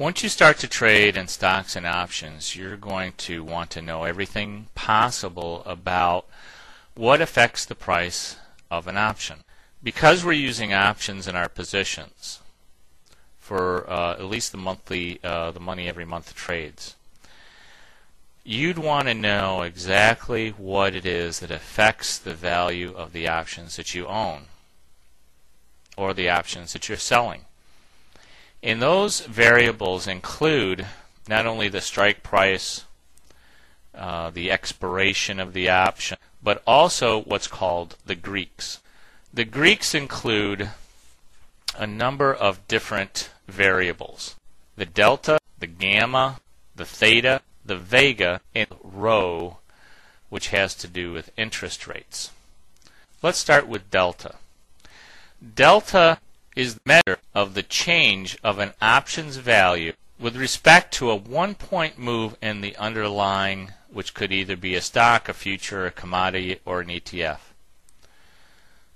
Once you start to trade in stocks and options, you're going to want to know everything possible about what affects the price of an option. Because we're using options in our positions for at least the money every month trades, you'd want to know exactly what it is that affects the value of the options that you own or the options that you're selling. And those variables include not only the strike price, the expiration of the option, but also what's called the Greeks. The Greeks include a number of different variables: the delta, the gamma, the theta, the vega, and rho, which has to do with interest rates. Let's start with delta. Delta is the measure of the change of an option's value with respect to a 1-point move in the underlying, which could either be a stock, a future, a commodity, or an ETF.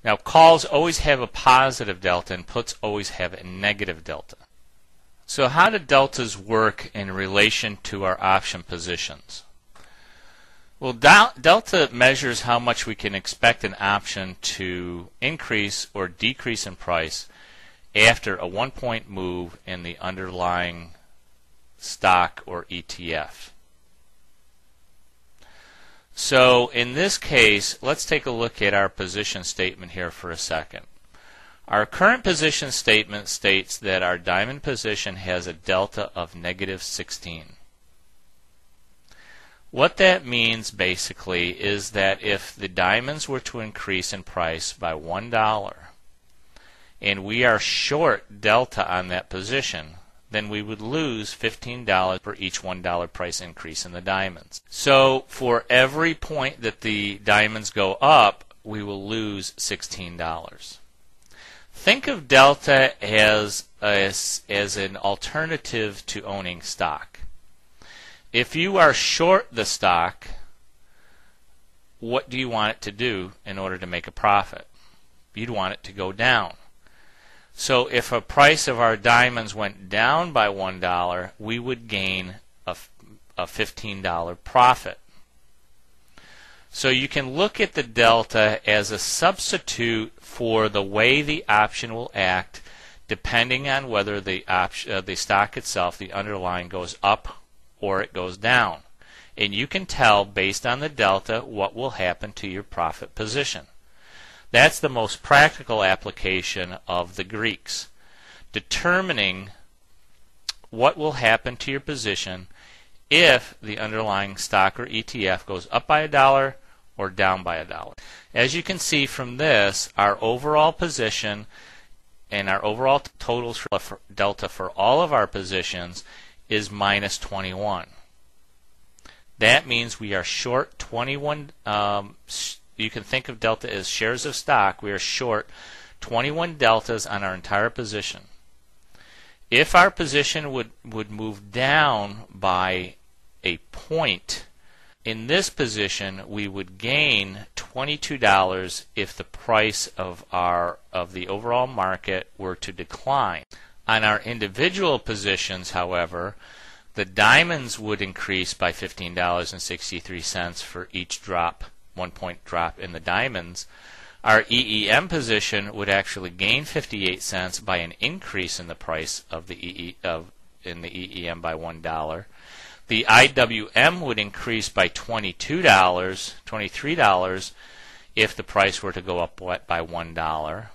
Now, calls always have a positive delta and puts always have a negative delta. So how do deltas work in relation to our option positions? Well, delta measures how much we can expect an option to increase or decrease in price after a 1-point move in the underlying stock or ETF. So in this case, let's take a look at our position statement here for a second. Our current position statement states that our diamond position has a delta of -16. What that means basically is that if the diamonds were to increase in price by $1 and we are short delta on that position, then we would lose $15 for each $1 price increase in the diamonds. So for every point that the diamonds go up, we will lose $16. Think of delta as an alternative to owning stock. If you are short the stock, what do you want it to do in order to make a profit? You'd want it to go down. So if a price of our diamonds went down by $1, we would gain a $15 profit. So you can look at the delta as a substitute for the way the option will act depending on whether the stock itself, the underlying, goes up or it goes down. And you can tell based on the delta what will happen to your profit position. That's the most practical application of the Greeks, determining what will happen to your position if the underlying stock or ETF goes up by $1 or down by $1. As you can see from this, our overall position and our overall totals for delta for all of our positions is -21. That means we are short 21. You can think of delta as shares of stock. We are short 21 deltas on our entire position. If our position would move down by a point, in this position we would gain $22 if the price of the overall market were to decline. On our individual positions, however, the diamonds would increase by $15.63 for each 1-point drop in the diamonds. Our EEM position would actually gain 58 cents by an increase in the price of the EEM by $1. The IWM would increase by $23 if the price were to go up by $1.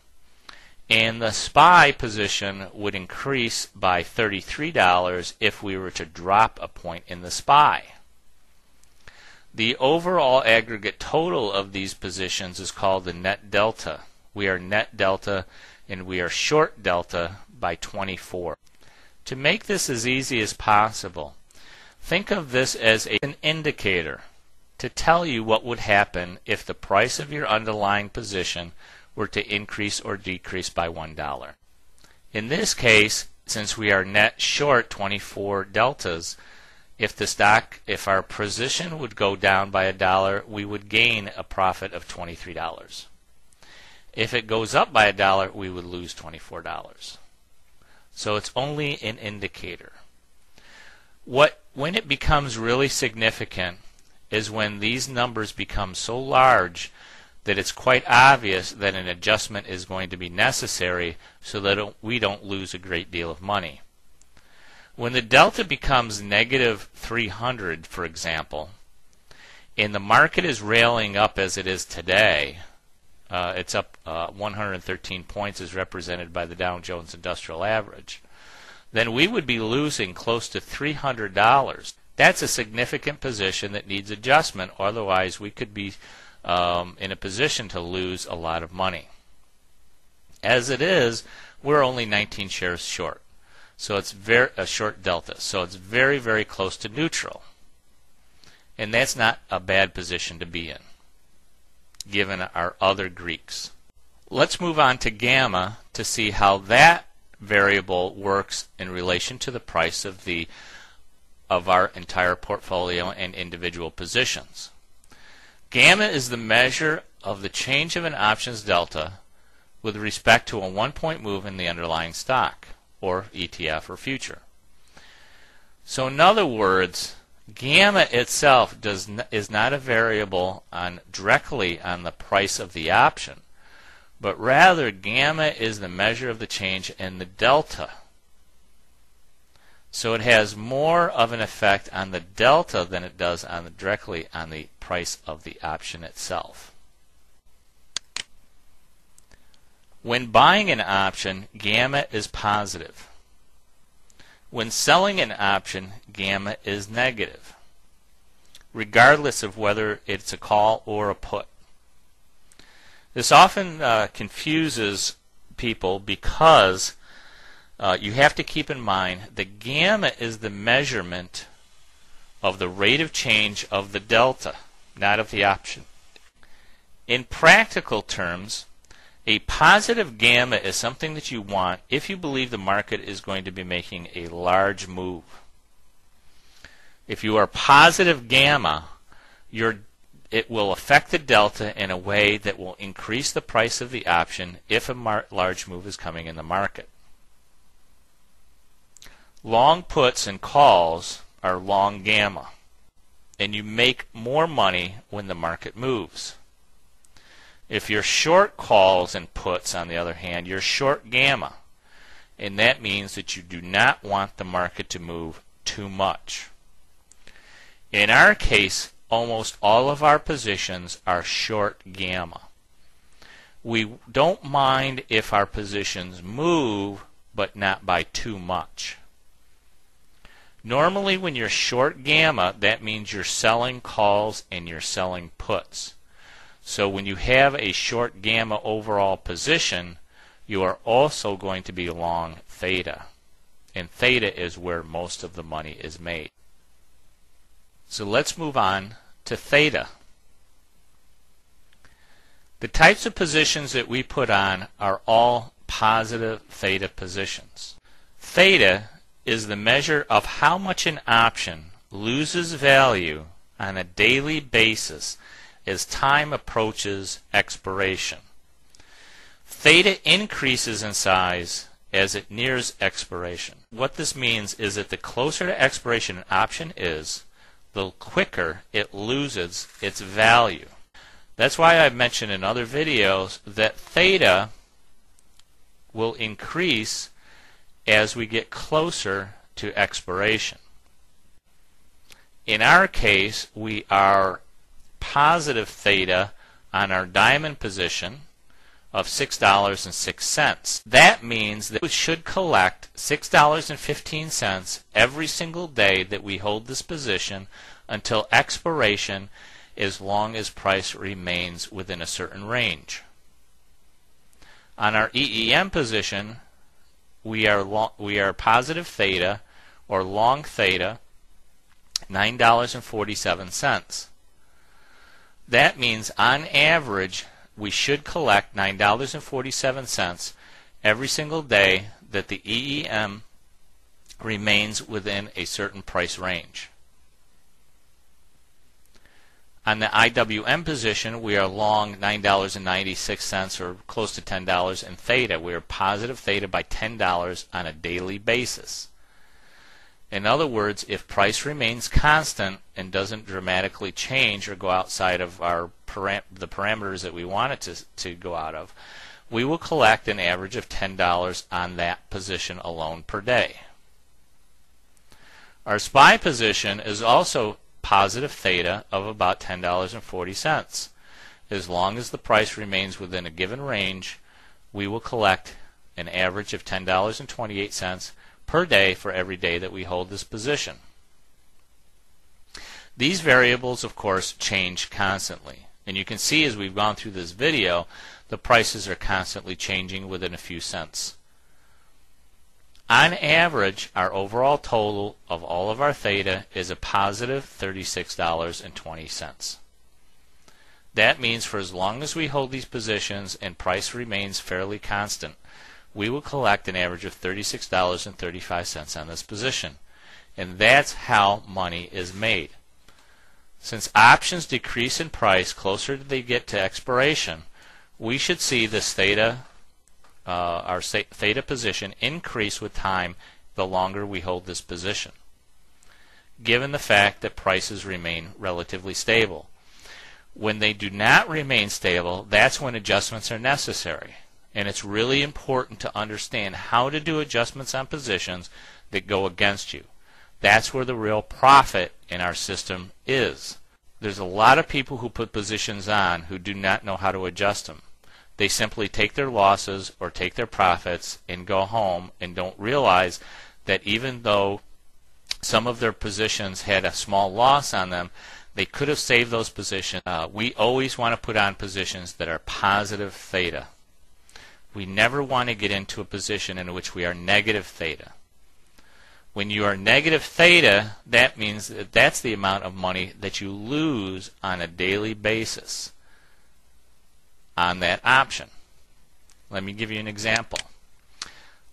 And the SPY position would increase by $33 if we were to drop a point in the SPY. The overall aggregate total of these positions is called the net delta. We are net delta and we are short delta by 24. To make this as easy as possible, think of this as an indicator to tell you what would happen if the price of your underlying position were to increase or decrease by $1. In this case, since we are net short 24 deltas, if our position would go down by $1, we would gain a profit of $23. If it goes up by $1, we would lose $24. So it's only an indicator. When it becomes really significant is when these numbers become so large that it's quite obvious that an adjustment is going to be necessary so that we don't lose a great deal of money. When the delta becomes negative 300, for example, and the market is railing up as it is today, it's up 113 points as represented by the Dow Jones Industrial Average, then we would be losing close to $300. That's a significant position that needs adjustment, otherwise we could be in a position to lose a lot of money. As it is, we're only 19 shares short. So it's a short delta. So it's very, very close to neutral. And that's not a bad position to be in, given our other Greeks. Let's move on to gamma to see how that variable works in relation to the price of our entire portfolio and individual positions. Gamma is the measure of the change of an options delta with respect to a 1-point move in the underlying stock, or ETF or future. So in other words, gamma itself is not a variable directly on the price of the option, but rather gamma is the measure of the change in the delta. So it has more of an effect on the delta than it does directly on the price of the option itself. When buying an option, gamma is positive. When selling an option, gamma is negative, regardless of whether it's a call or a put. This often confuses people because you have to keep in mind that gamma is the measurement of the rate of change of the delta, not of the option. In practical terms, a positive gamma is something that you want if you believe the market is going to be making a large move. If you are positive gamma, it will affect the delta in a way that will increase the price of the option if a large move is coming in the market. Long puts and calls are long gamma, and you make more money when the market moves. If you're short calls and puts, on the other hand, you're short gamma, and that means that you do not want the market to move too much. In our case, almost all of our positions are short gamma. We don't mind if our positions move, but not by too much. Normally when you're short gamma, that means you're selling calls and you're selling puts. So when you have a short gamma overall position, you are also going to be long theta. And theta is where most of the money is made. So let's move on to theta. The types of positions that we put on are all positive theta positions. Theta is the measure of how much an option loses value on a daily basis as time approaches expiration. Theta increases in size as it nears expiration. What this means is that the closer to expiration an option is, the quicker it loses its value. That's why I've mentioned in other videos that theta will increase as we get closer to expiration. In our case, we are positive theta on our diamond position of $6.06. That means that we should collect $6.15 every single day that we hold this position until expiration, as long as price remains within a certain range. On our EEM position, we are positive theta or long theta, $9.47. That means on average we should collect $9.47 every single day that the EEM remains within a certain price range. On the IWM position, we are long $9.96 or close to $10 in theta. We are positive theta by $10 on a daily basis. In other words, if price remains constant and doesn't dramatically change or go outside of the parameters that we want it to go out of, we will collect an average of $10 on that position alone per day. Our SPY position is also positive theta of about $10.40. As long as the price remains within a given range, we will collect an average of $10.28 per day for every day that we hold this position. These variables, of course, change constantly. And you can see as we've gone through this video, the prices are constantly changing within a few cents. On average, our overall total of all of our theta is a positive $36.20. That means for as long as we hold these positions and price remains fairly constant, we will collect an average of $36.35 on this position. And that's how money is made. Since options decrease in price closer they get to expiration, we should see this theta, our theta position, increase with time the longer we hold this position, given the fact that prices remain relatively stable. When they do not remain stable, that's when adjustments are necessary. And it's really important to understand how to do adjustments on positions that go against you. That's where the real profit in our system is. There's a lot of people who put positions on who do not know how to adjust them. They simply take their losses or take their profits and go home and don't realize that even though some of their positions had a small loss on them, they could have saved those positions. We always want to put on positions that are positive theta. We never want to get into a position in which we are negative theta. When you are negative theta, that means that that's the amount of money that you lose on a daily basis on that option. Let me give you an example.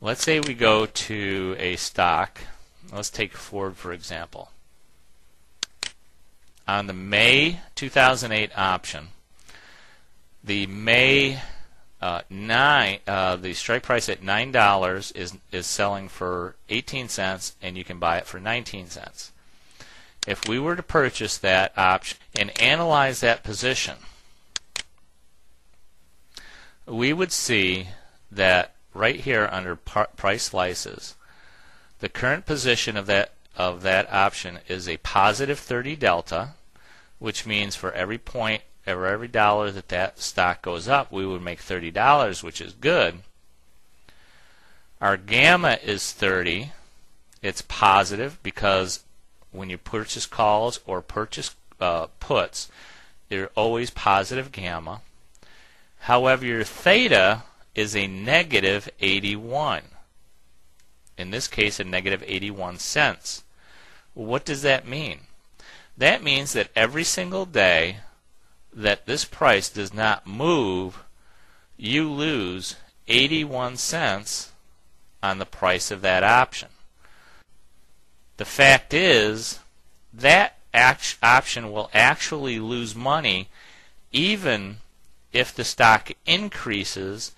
Let's say we go to a stock. Let's take Ford for example. On the May 2008 option, the May the strike price at $9 is selling for 18 cents, and you can buy it for 19 cents. If we were to purchase that option and analyze that position, we would see that right here under price slices, the current position of that option is a positive 30 delta, which means for every point or every dollar that stock goes up, we would make $30, which is good. Our gamma is 30. It's positive because when you purchase calls or purchase puts, they're always positive gamma. However, your theta is a negative 81. In this case, a negative 81 cents. What does that mean? That means that every single day that this price does not move, you lose 81 cents on the price of that option. The fact is that option will actually lose money even if the stock increases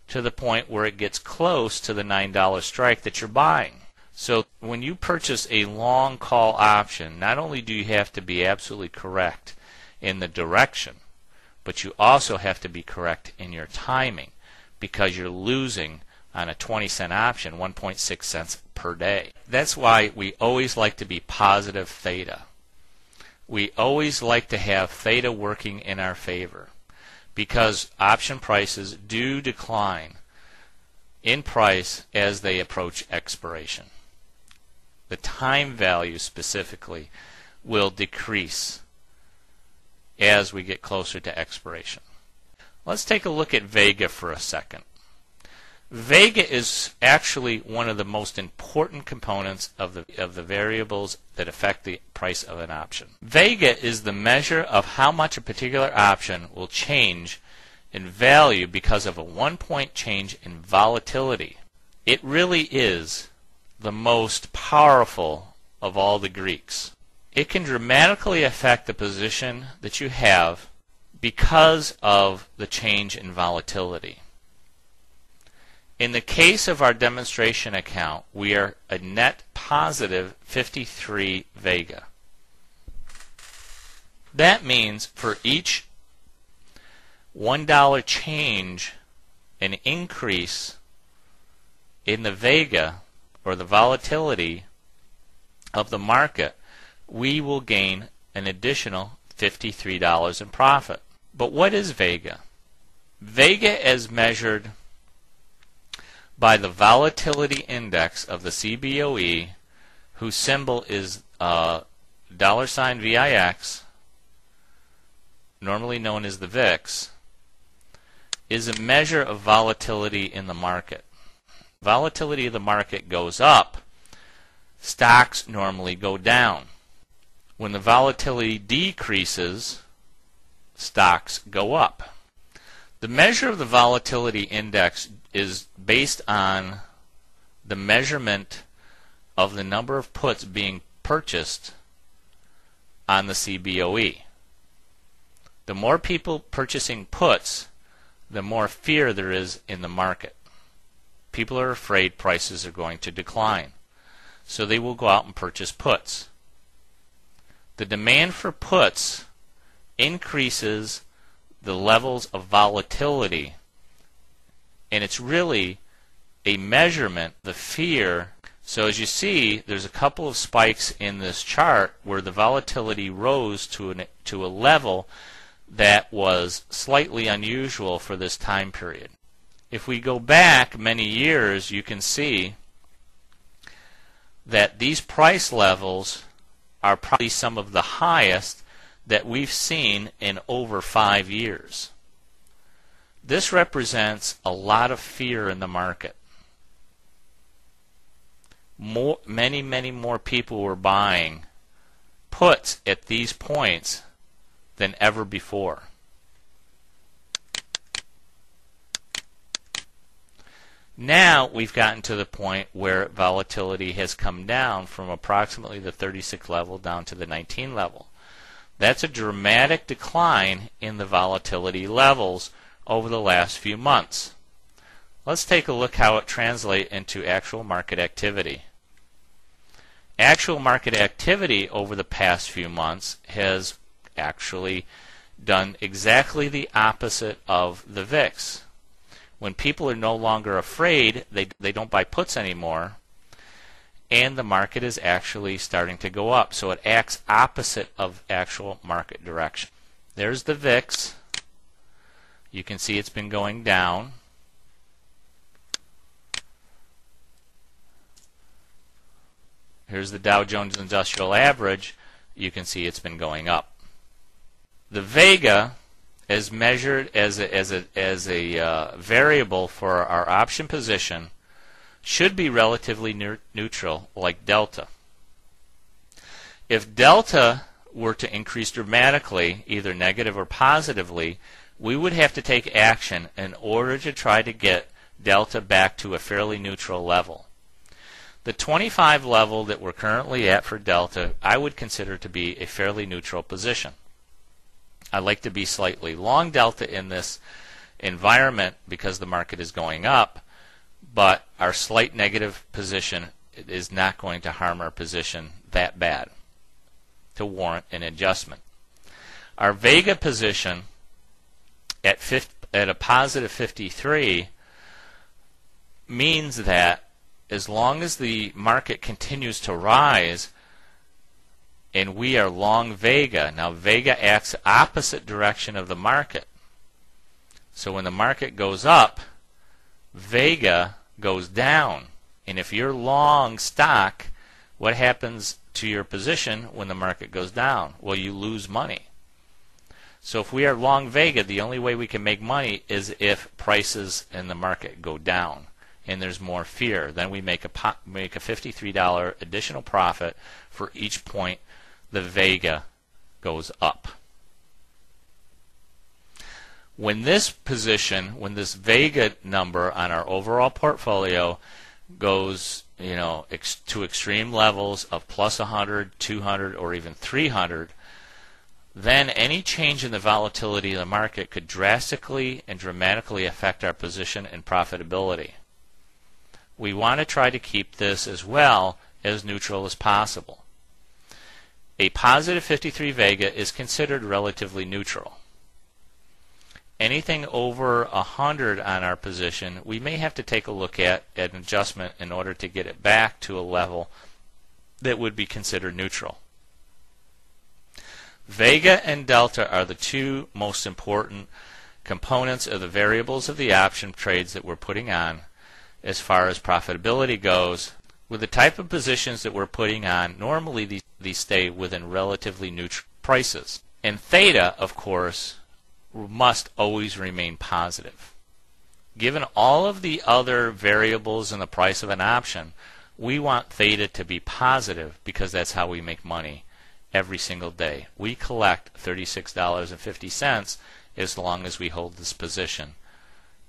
to the point where it gets close to the $9 strike that you're buying. So when you purchase a long call option, not only do you have to be absolutely correct in the direction, but you also have to be correct in your timing, because you're losing on a 20-cent option 1.6 cents per day. That's why we always like to be positive theta. We always like to have theta working in our favor, because option prices do decline in price as they approach expiration. The time value specifically will decrease as we get closer to expiration. Let's take a look at Vega for a second. Vega is actually one of the most important components of the variables that affect the price of an option. Vega is the measure of how much a particular option will change in value because of a 1-point change in volatility. It really is the most powerful of all the Greeks. It can dramatically affect the position that you have because of the change in volatility. In the case of our demonstration account, we are a net positive 53 Vega. That means for each $1 change, an increase in the Vega, or the volatility of the market, we will gain an additional $53 in profit. But what is Vega? Vega, as measured by the volatility index of the CBOE, whose symbol is $VIX, normally known as the VIX, is a measure of volatility in the market. Volatility of the market goes up, stocks normally go down. When the volatility decreases, stocks go up. The measure of the volatility index is based on the measurement of the number of puts being purchased on the CBOE. The more people purchasing puts, the more fear there is in the market. People are afraid prices are going to decline, so they will go out and purchase puts. The demand for puts increases the levels of volatility, and it's really a measurement, the fear. So as you see, there's a couple of spikes in this chart where the volatility rose to a level that was slightly unusual for this time period. If we go back many years, you can see that these price levels are probably some of the highest that we've seen in over 5 years. This represents a lot of fear in the market. Many more people were buying puts at these points than ever before. Now we've gotten to the point where volatility has come down from approximately the 36 level down to the 19 level. That's a dramatic decline in the volatility levels over the last few months. Let's take a look how it translates into actual market activity. Actual market activity over the past few months has actually done exactly the opposite of the VIX. When people are no longer afraid, they don't buy puts anymore, and the market is actually starting to go up. So it acts opposite of actual market direction. There's the VIX. You can see it's been going down. Here's the Dow Jones Industrial Average. You can see it's been going up. The Vega, as measured as a variable for our option position, should be relatively neutral, like delta. If delta were to increase dramatically, either negative or positively, we would have to take action in order to try to get delta back to a fairly neutral level. The 25 level that we're currently at for delta, I would consider to be a fairly neutral position. I like to be slightly long delta in this environment because the market is going up, but our slight negative position is not going to harm our position that bad to warrant an adjustment. Our Vega position at a positive 53 means that as long as the market continues to rise and we are long Vega, now Vega acts opposite direction of the market. So when the market goes up, Vega goes down. And if you're long stock, what happens to your position when the market goes down? Well, you lose money. So if we are long Vega, the only way we can make money is if prices in the market go down and there's more fear. Then we make a $53 additional profit for each point the Vega goes up. When this position, when this Vega number on our overall portfolio goes, to extreme levels of plus 100, 200, or even 300, then any change in the volatility of the market could drastically and dramatically affect our position and profitability. we want to try to keep this as well as neutral as possible. A positive 53 Vega is considered relatively neutral. Anything over 100 on our position, we may have to take a look at an adjustment in order to get it back to a level that would be considered neutral. Vega and delta are the two most important components of the variables of the option trades that we're putting on as far as profitability goes. With the type of positions that we're putting on, normally these stay within relatively neutral prices. And theta, of course, must always remain positive. Given all of the other variables in the price of an option, we want theta to be positive because that's how we make money every single day. We collect $36.50 as long as we hold this position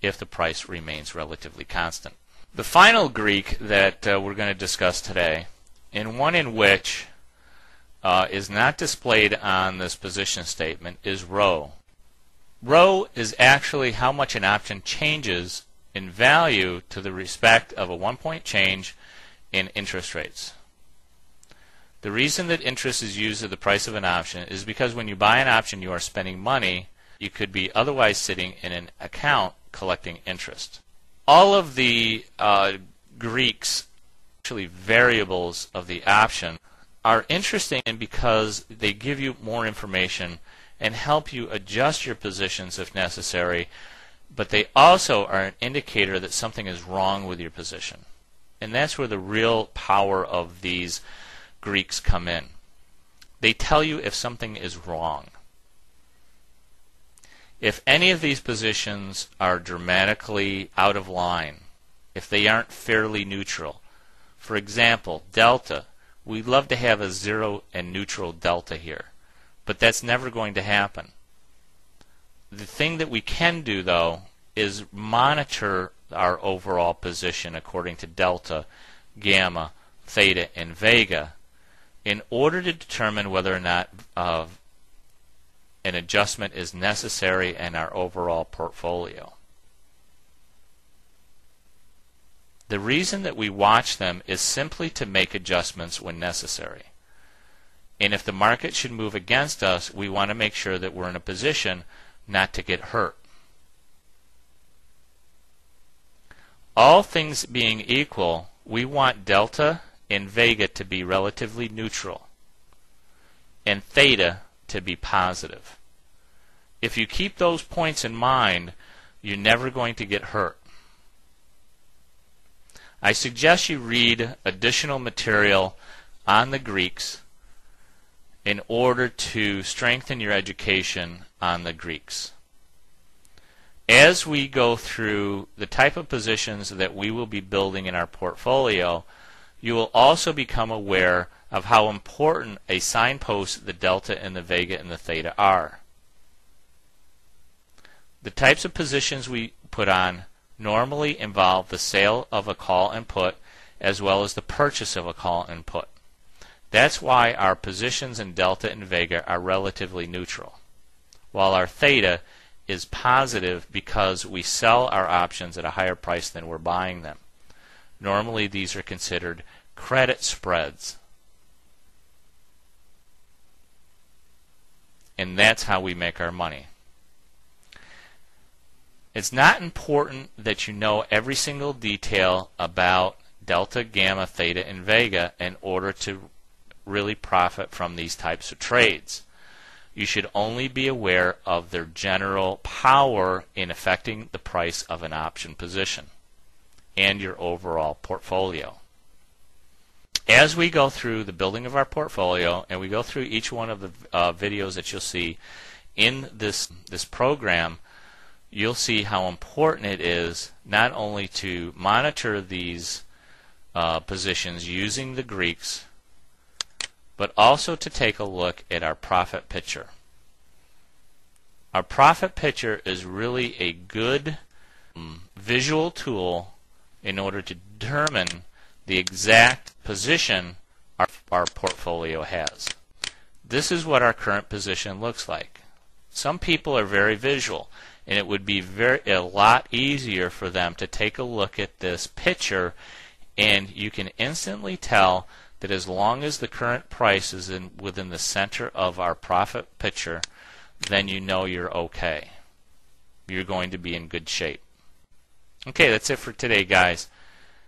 if the price remains relatively constant. The final Greek that we're going to discuss today, and one in which is not displayed on this position statement, is rho. Rho is actually how much an option changes in value to the respect of a 1-point change in interest rates. The reason that interest is used as the price of an option is because when you buy an option you are spending money. You could be otherwise sitting in an account collecting interest. All of the Greeks, actually variables of the option, are interesting because they give you more information and help you adjust your positions if necessary, but they also are an indicator that something is wrong with your position. And that's where the real power of these Greeks come in. They tell you if something is wrong. If any of these positions are dramatically out of line, if they aren't fairly neutral, for example, delta, we'd love to have a zero and neutral delta here, but that's never going to happen. The thing that we can do, though, is monitor our overall position according to delta, gamma, theta, and vega in order to determine whether or not an adjustment is necessary in our overall portfolio. The reason that we watch them is simply to make adjustments when necessary. And if the market should move against us, we want to make sure that we're in a position not to get hurt. All things being equal, we want delta and vega to be relatively neutral and theta to be positive. If you keep those points in mind, you're never going to get hurt. I suggest you read additional material on the Greeks in order to strengthen your education on the Greeks. As we go through the type of positions that we will be building in our portfolio, you will also become aware of how important a signpost the delta and the vega and the theta are. The types of positions we put on normally involve the sale of a call and put as well as the purchase of a call and put. That's why our positions in delta and vega are relatively neutral, while our theta is positive because we sell our options at a higher price than we're buying them. Normally these are considered credit spreads. And that's how we make our money. It's not important that you know every single detail about delta, gamma, theta, and vega in order to really profit from these types of trades. You should only be aware of their general power in affecting the price of an option position and your overall portfolio. As we go through the building of our portfolio and we go through each one of the videos that you'll see in this program, you'll see how important it is not only to monitor these positions using the Greeks, but also to take a look at our profit picture. Our profit picture is really a good visual tool in order to determine the exact position our portfolio has. This is what our current position looks like. Some people are very visual, and it would be a lot easier for them to take a look at this picture and you can instantly tell that as long as the current price is within the center of our profit picture, then you know you're okay. You're going to be in good shape. Okay, that's it for today, guys.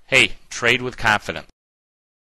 Hey, trade with confidence.